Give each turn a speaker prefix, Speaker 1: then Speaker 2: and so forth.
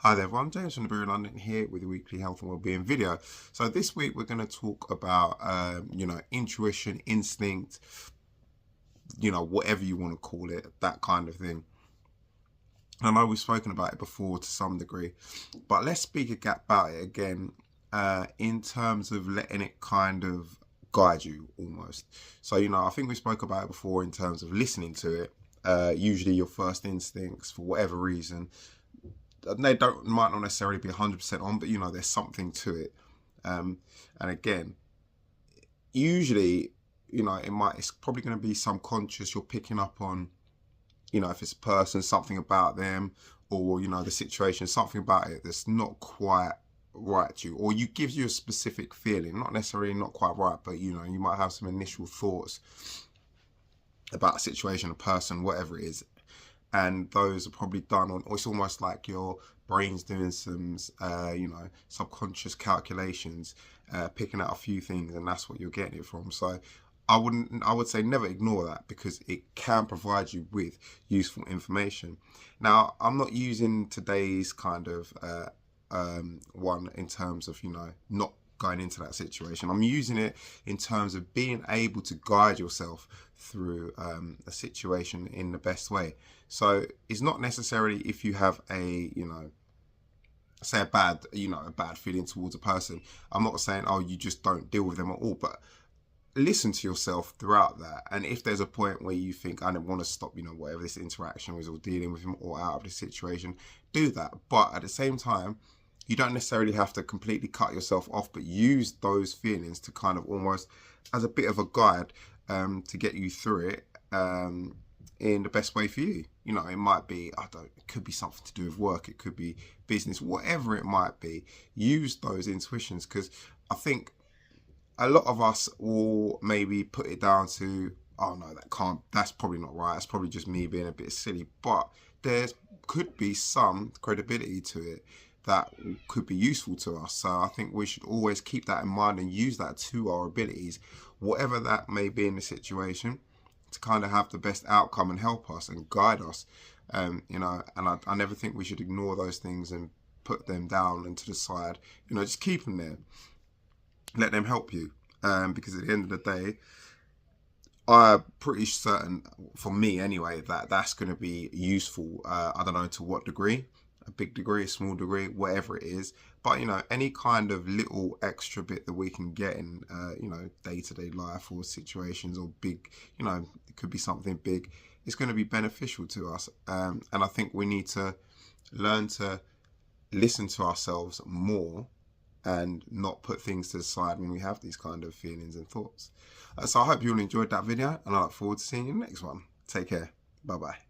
Speaker 1: Hi there everyone, James from the Bureau of London here with a weekly health and wellbeing video. So this week we're going to talk about, intuition, instinct, whatever you want to call it, that kind of thing. I know we've spoken about it before to some degree, but let's speak about it again in terms of letting it kind of guide you almost. So, I think we spoke about it before in terms of listening to it. Usually your first instincts, for whatever reason, they might not necessarily be 100% on, but there's something to it. And again, usually, it's probably going to be subconscious. You're picking up on, if it's a person, something about them, or the situation, something about it that's not quite right to you, or gives you a specific feeling, not necessarily not quite right, but you might have some initial thoughts about a situation, a person, whatever it is. And those are probably done on, or it's almost like your brain's doing some, subconscious calculations, picking out a few things, and that's what you're getting it from. So I would say never ignore that, because it can provide you with useful information. Now, I'm not using today's kind of one in terms of, not going into that situation. I'm using it in terms of being able to guide yourself through a situation in the best way. So it's not necessarily if you have a, say a bad feeling towards a person. I'm not saying, oh, you just don't deal with them at all, but listen to yourself throughout that. And if there's a point where you think, I don't want to stop, whatever this interaction was, or dealing with him or out of this situation, do that. But at the same time, you don't necessarily have to completely cut yourself off, but use those feelings to kind of almost as a bit of a guide to get you through it in the best way for you. It might be, it could be something to do with work, it could be business, whatever it might be. Use those intuitions, because I think a lot of us will maybe put it down to, oh no, that's probably not right. It's probably just me being a bit silly. But there could be some credibility to it that could be useful to us. So I think we should always keep that in mind and use that to our abilities, whatever that may be in the situation, to kind of have the best outcome and help us and guide us. And I never think we should ignore those things and put them down and to the side. Just keep them there. Let them help you. Because at the end of the day, I'm pretty certain, for me anyway, that that's going to be useful. I don't know to what degree, a big degree, a small degree, whatever it is. But, any kind of little extra bit that we can get in, day-to-day life or situations or big, it could be something big, it's going to be beneficial to us. And I think we need to learn to listen to ourselves more and not put things to the side when we have these kind of feelings and thoughts. So I hope you all enjoyed that video, and I look forward to seeing you in the next one. Take care. Bye-bye.